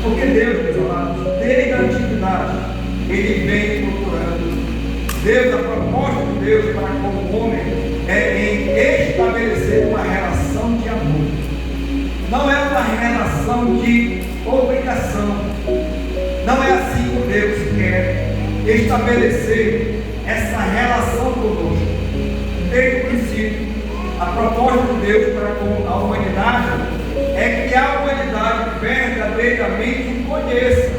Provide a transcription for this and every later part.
Porque Deus, meus amados, desde a antiguidade, Ele vem procurando. Deus, a proposta de Deus para com o homem é em estabelecer uma relação de amor. Não é uma relação de obrigação. Não é assim que Deus quer estabelecer essa relação conosco. Desde o princípio, a proposta de Deus para com a humanidade é que a humanidade verdadeiramente o conheça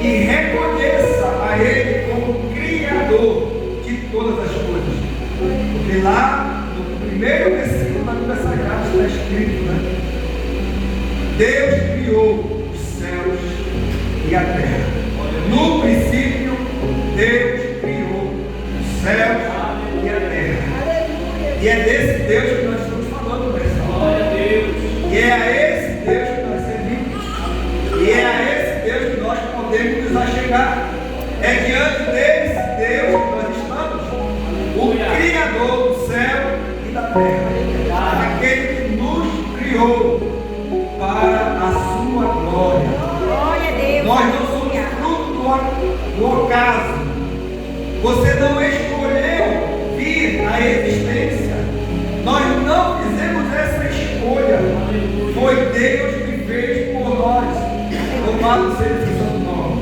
e reconheça a Ele como Criador de todas as coisas. Porque lá no primeiro versículo da Bíblia Sagrada está escrito, né? Deus criou os céus e a terra. No princípio, Deus criou os céus e a terra. E é desse Deus que nós estamos falando nessa hora. E é a esse Deus que nós servimos. E é a esse Deus que nós podemos nos achegar. É diante desse Deus que nós estamos, o Criador do céu e da terra. Aquele que nos criou para a sua glória. Glória a Deus. Nós não somos fruto do acaso. Você não escolheu vir à existência. Nós não fizemos essa escolha. Foi Deus que fez por nós. Louvado seja o seu nome.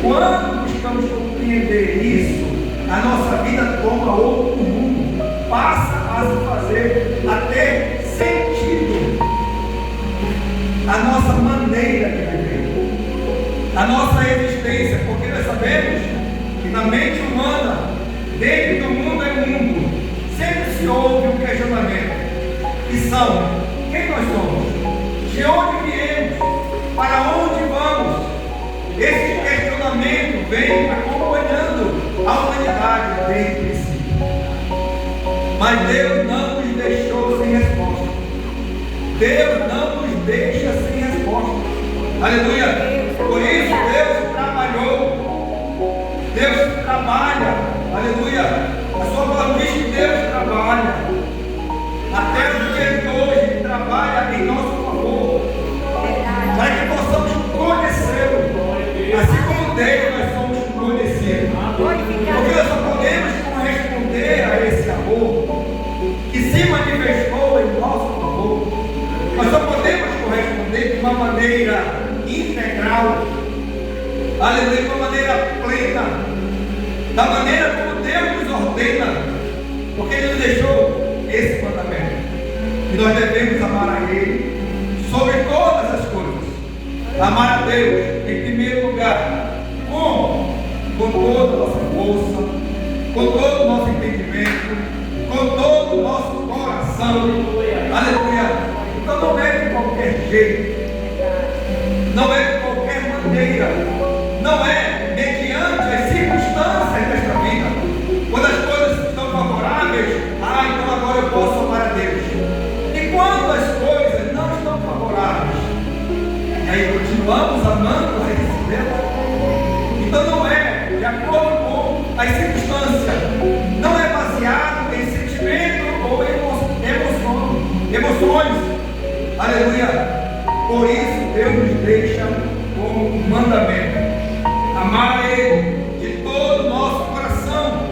Quando buscamos compreender isso, a nossa vida toma outro rumo. Passa a se fazer, a ter sentido. A nossa maneira de viver, a nossa existência, porque nós sabemos que na mente humana, dentro do mundo é mundo, sempre se ouve um questionamento, que são: quem nós somos? De onde viemos? Para onde vamos? Esse questionamento vem acompanhando a humanidade desde o princípio. Mas Deus não nos deixou sem resposta. Deus não nos deixa sem resposta. Aleluia. Por isso Deus trabalhou. Deus trabalha. Aleluia. A sua palavra diz que Deus trabalha. Até o dia de hoje Ele trabalha em nosso favor. Para que possamos conhecê-lo. Assim como Deus nós somos conhecidos. Porque nós só podemos corresponder a esse amor que se manifestou em nosso favor. Nós só podemos corresponder de uma maneira integral, aleluia, de uma maneira plena, da maneira como Deus nos ordena, porque Ele nos deixou esse mandamento, que nós devemos amar a Ele sobre todas as coisas, amar a Deus em primeiro lugar, como? Com toda a nossa força, com todo o nosso entendimento, com todo o nosso coração, aleluia. Então não é de qualquer jeito, não é de qualquer maneira, não é mediante as circunstâncias desta vida. Quando as coisas estão favoráveis, então agora eu posso amar a Deus. E quando as coisas não estão favoráveis, e aí continuamos amando a esse Deus. Então não é de acordo com as circunstâncias, não é baseado em sentimento ou emoções. Aleluia. Por isso Deus nos deixa como um mandamento: amar a Ele de todo o nosso coração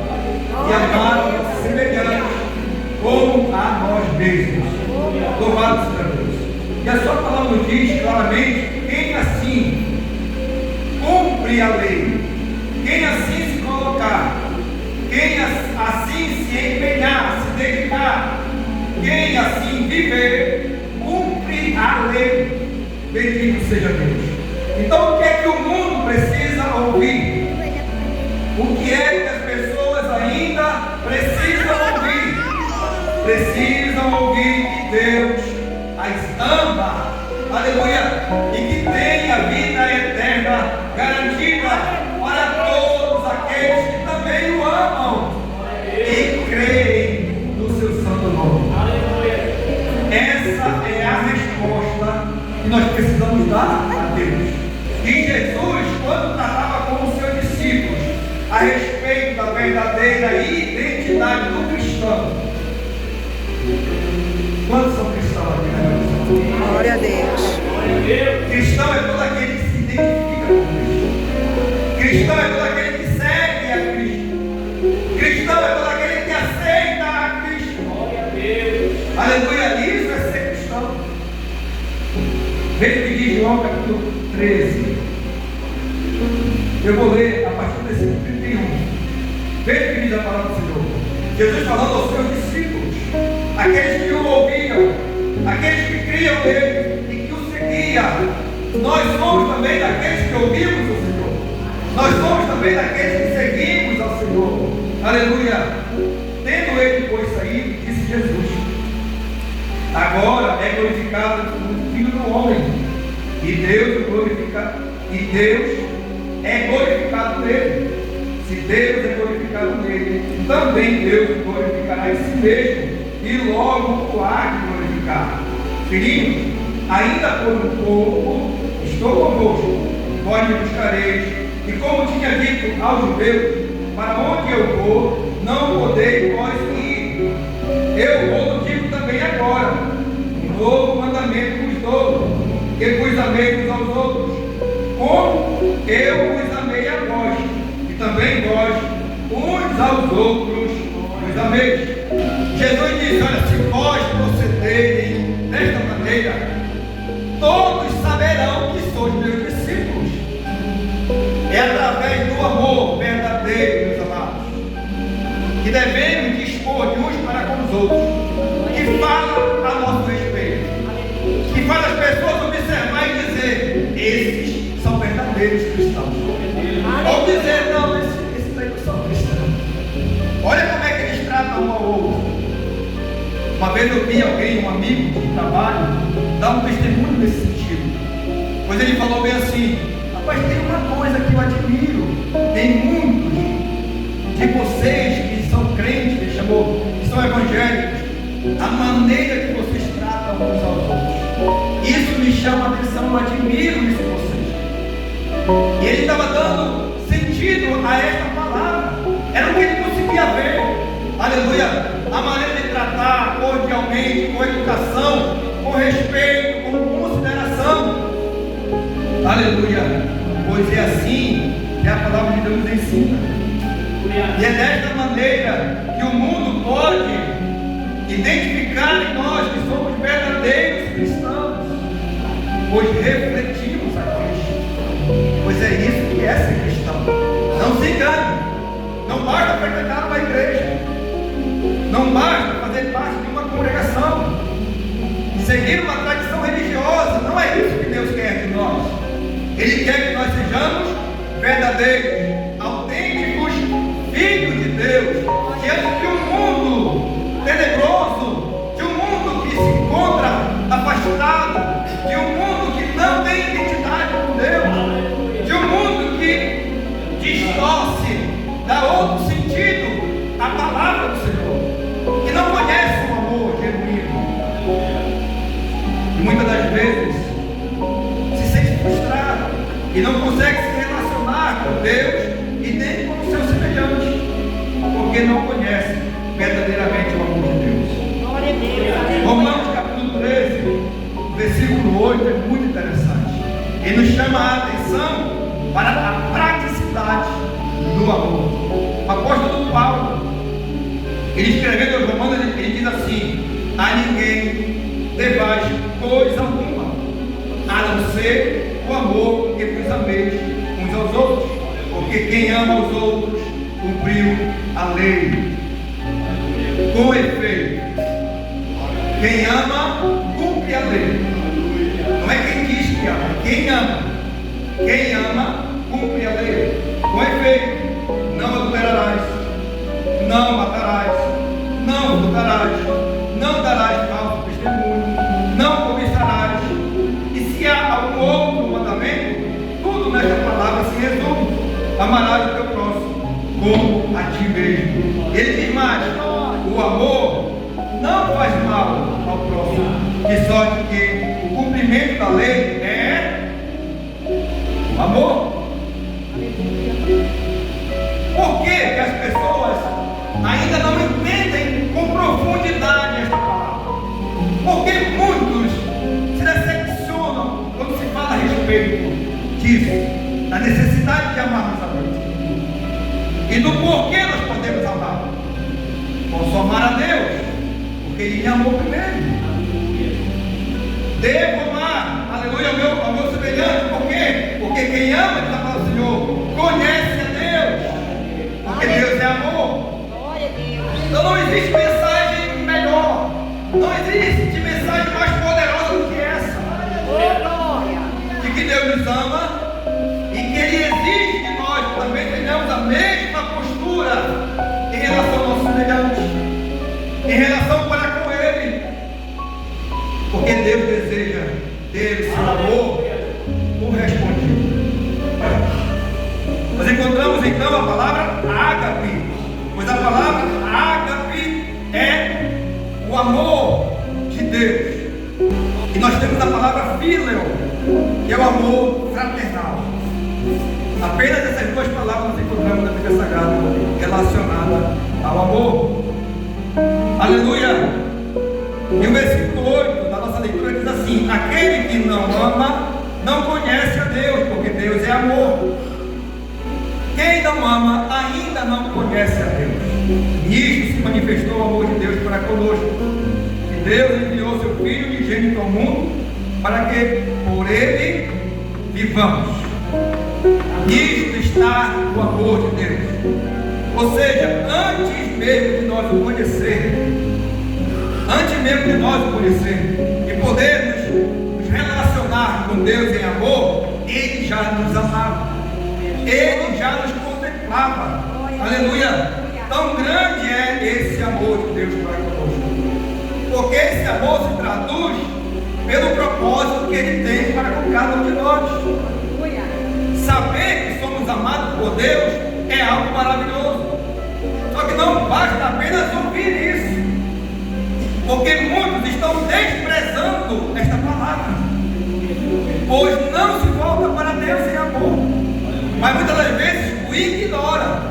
e amar o nosso semelhante como a nós mesmos. Louvado seja Deus. E a sua palavra nos diz claramente: quem assim cumpre a lei, quem assim se colocar, quem assim se empenhar, se dedicar, quem assim viver, cumpre a lei. Bendito seja Deus. Então o que é que o mundo precisa ouvir? O que é que as pessoas ainda precisam ouvir? Precisam ouvir que Deus as ama, aleluia, e que tem a vida eterna garantida para todos aqueles que também o amam e creem no seu santo nome. Essa é a resposta que nós precisamos dar a Deus. E Jesus, quando tratava com os seus discípulos a respeito da verdadeira identidade do cristão, quantos são cristãos aqui, né? Glória a Deus. Cristão é todo aquele Cristão é todo aquele que segue a Cristo. Cristão é todo aquele que aceita a Cristo. Glória a Deus. Aleluia, isso é ser cristão. Veja o que diz João capítulo 13. Eu vou ler a partir do versículo 31. Veja o que diz a palavra do Senhor. Jesus falando aos seus discípulos, aqueles que o ouviam, aqueles que criam nele e que o seguiam. Nós somos também daqueles que ouvimos o Senhor. Nós somos também daqueles que seguimos ao Senhor. Aleluia. Tendo ele, pois, saído, disse Jesus: agora é glorificado o Filho do Homem, e Deus é glorificado nele. Se Deus é glorificado nele, também Deus glorificará em si mesmo, e logo o há de glorificar. Filhinhos, ainda por um pouco estou convosco, vós me buscareis, e como tinha dito aos judeus, para onde eu vou, não podeis vós ir. Eu vou digo também agora, um novo mandamento vos dou, que vos ameis uns aos outros, como eu vos amei a vós, e também vós, uns aos outros, vos ameis. Jesus diz: olha, se vós procederem desta maneira, todos saberão que sois meus discípulos. É através do amor verdadeiro, meus amados, que devemos dispor de uns para com os outros, que fala a nosso respeito, que faz as pessoas observar e dizer: esses são verdadeiros cristãos. Ou dizer: não, esses aí não são cristãos. Olha como é que eles tratam um ao outro. Uma vez eu vi alguém, um amigo de trabalho, dar um testemunho nesse sentido. Pois ele falou bem assim: rapaz, tem uma coisa que eu admiro em muitos de vocês que são crentes, ele chamou, que são evangélicos, a maneira que vocês tratam uns aos outros. Isso me chama a atenção, eu admiro isso em vocês. E ele estava dando sentido a esta palavra. Era o que ele conseguia ver. Aleluia. A maneira de tratar cordialmente, com educação, com respeito, com consideração. Aleluia. Pois é assim que a palavra de Deus nos ensina. E é desta maneira que o mundo pode identificar em nós que somos verdadeiros cristãos, pois refletimos a Cristo. Pois é isso que é ser cristão. Não se engane. Não basta frequentar uma igreja. Não basta fazer parte de uma congregação, seguir uma tradição religiosa. Não é isso que Deus quer de nós. Ele quer que nós sejamos verdadeiros, autênticos filhos de Deus, diante de um mundo tenebroso, de um mundo que se encontra afastado, de um mundo que não tem identidade com Deus, de um mundo que distorce, dá outro sentido à palavra do Senhor, que não conhece o amor genuíno. E muitas das vezes se sente frustrado e não consegue se relacionar com Deus e nem com os seus semelhantes, porque não conhece verdadeiramente o amor de Deus. Romanos capítulo 13, versículo 8 é muito interessante. Ele nos chama a atenção para a praticidade do amor. O apóstolo Paulo, ele escrevendo aos Romanos, ele diz assim: a ninguém devais coisa alguma, a não ser o amor que vos ameis uns aos outros, porque quem ama os outros cumpriu a lei. Com efeito, quem ama cumpre a lei. Não é quem diz que ama, quem ama. Quem ama cumpre a lei. Com efeito, não adulterarás, não matarás, não furtarás, não darás falso testemunho, não cobiçarás. E se há algum outro mandamento, tudo nesta palavra se resume: amarás o teu próximo como a ti mesmo. Ele diz mais: o amor não faz mal ao próximo, de sorte que o cumprimento da lei é o amor. Por que as pessoas ainda não entendem com profundidade esta palavra? Porque muitos se decepcionam quando se fala a respeito disso. da necessidade de amarmos a Deus e do porquê nós podemos amar. Posso amar a Deus porque Ele me amou primeiro. Devo amar, aleluia, ao meu semelhante. Por quê? Porque quem ama, diz a palavra do Senhor, conhece a Deus, porque Deus é amor. Então não existe mensagem melhor, não existe mensagem mais poderosa do que essa, de que Deus nos ama e que Ele exige que nós também tenhamos a mesma postura em relação ao nosso semelhante, em relação para com Ele, porque Deus deseja ter o seu amor correspondido. Nós encontramos então a palavra ágape, pois a palavra ágape é o amor de Deus. E nós temos a palavra filion, que é o amor fraternal. Apenas essas duas palavras nós encontramos na Bíblia Sagrada relacionada ao amor. Aleluia! E o versículo 8 da nossa leitura diz assim: aquele que não ama não conhece a Deus, porque Deus é amor. Quem não ama ainda não conhece a Deus. Nisto se manifestou o amor de Deus para conosco, que Deus enviou seu Filho unigênito ao mundo para que por Ele vivamos. Nisto está o amor de Deus. Ou seja, antes mesmo de nós o conhecermos, e podermos nos relacionar com Deus em amor, Ele já nos amava, Ele já nos contemplava. Aleluia! Tão grande é esse amor de Deus para conosco, porque esse amor se traduz pelo propósito que Ele tem para com cada um de nós. Saber que somos amados por Deus é algo maravilhoso, só que não basta apenas ouvir isso, porque muitos estão desprezando esta palavra, pois não se volta para Deus em amor, mas muitas das vezes o ignora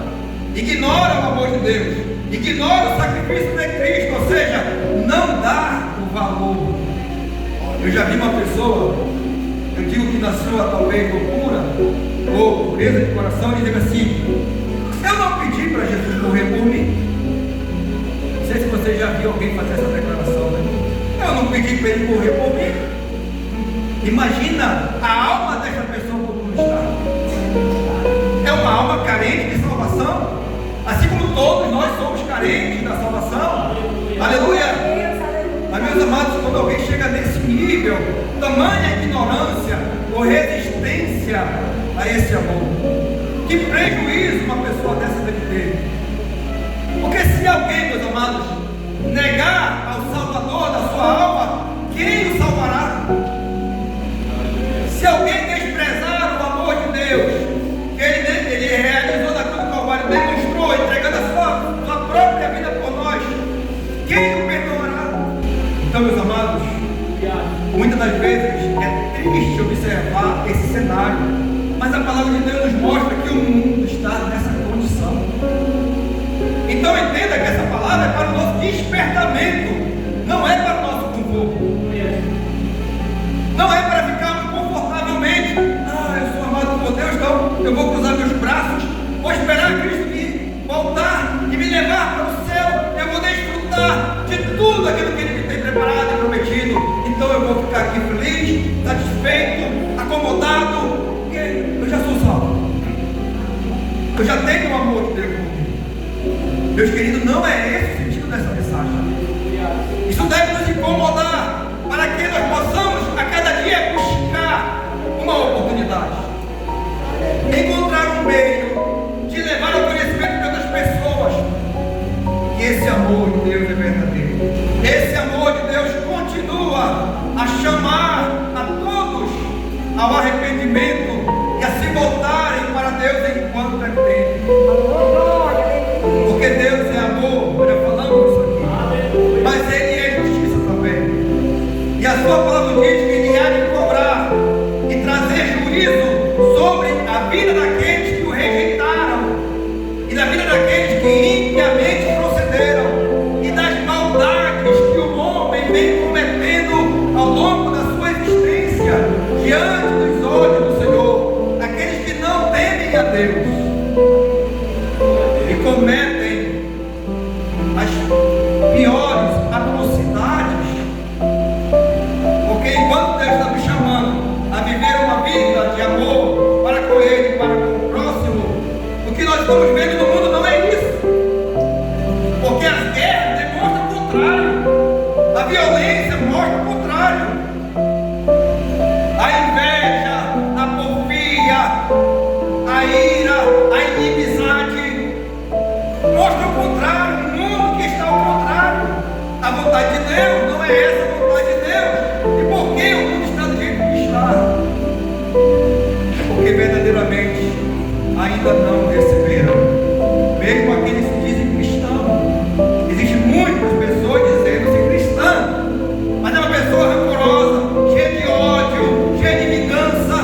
o amor de Deus, ignora o sacrifício de Cristo, ou seja, não dá o valor. Eu já vi uma pessoa, eu digo que na sua talvez loucura ou pureza de coração, dizer assim: eu não pedi para Jesus morrer por mim. Não sei se você já viu alguém fazer essa declaração, né? Eu não pedi para Ele morrer por mim. Imagina a alma dessa pessoa como está. É uma alma carente de salvação, assim como todos nós somos carentes da salvação. Aleluia! Mas, meus amados, quando alguém chega nesse nível, tamanha ignorância ou resistência a esse amor, que prejuízo uma pessoa dessa deve ter. Porque se alguém, meus amados, negar ao Salvador da sua alma, quem o salvará? Se alguém desprezar o amor de Deus, que Ele realizou na cruz do Calvário, demonstrou, entregando a sua própria vida por nós, quem o perdoará? Então, meus amados, muitas das vezes é triste observar esse cenário, mas a palavra de Deus nos mostra que o mundo está nessa condição. Então entenda que essa palavra é para o nosso despertamento, não é para o nosso conforto, não é para ficarmos confortavelmente. Eu sou amado por Deus, então eu vou cruzar meus braços, vou esperar Cristo me voltar e me levar para o céu, eu vou desfrutar de tudo aquilo que Ele me tem preparado e prometido. Então eu vou ficar aqui feliz, satisfeito, acomodado, porque eu já sou salvo, eu já tenho o amor de Deus comigo. Meus queridos, não é esse o sentido dessa mensagem. Isso deve nos incomodar, para que nós possamos a cada dia buscar uma oportunidade, encontrar um meio de levar ao conhecimento de outras pessoas que esse amor de Deus é verdadeiro. Esse amor de Deus continua a chamar a todos ao arrependimento e a se voltarem para Deus enquanto é tempo. Porque Deus é amor, já falamos isso aqui, mas Ele é justiça também. E a sua palavra diz que Ele há de cobrar e trazer juízo sobre a vida daqueles que o rejeitaram e da vida daqueles que impiamente procederam e das maldades que o homem vem cometendo ao longo da sua existência diante dos olhos do Senhor. Aqueles que não estamos vendo no mundo não é isso. Porque as guerras demonstram o contrário. A violência mostra o contrário. A inveja, a porfia, a ira, a inimizade mostra o contrário. Um mundo que está ao contrário. A vontade de Deus não é essa a vontade de Deus. E por que o mundo está do jeito que está? Porque verdadeiramente ainda não receberam, mesmo aqueles que dizem cristão. Existem muitas pessoas dizendo-se cristã, mas é uma pessoa rancorosa, cheia de ódio, cheia de vingança,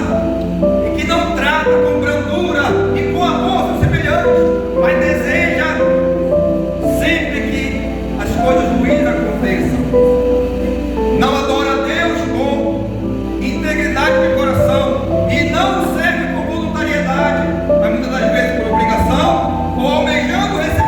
e que não trata com brandura e com amor seus semelhantes, mas deseja sempre que as coisas ruins aconteçam. Não adora a Deus com integridade de coração e não serve com voluntariedade, mas muitas das vezes por obrigação ou almejando receber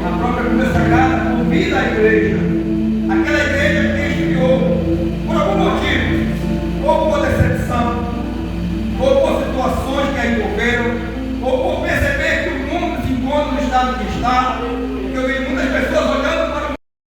a própria Bíblia Sagrada convida a igreja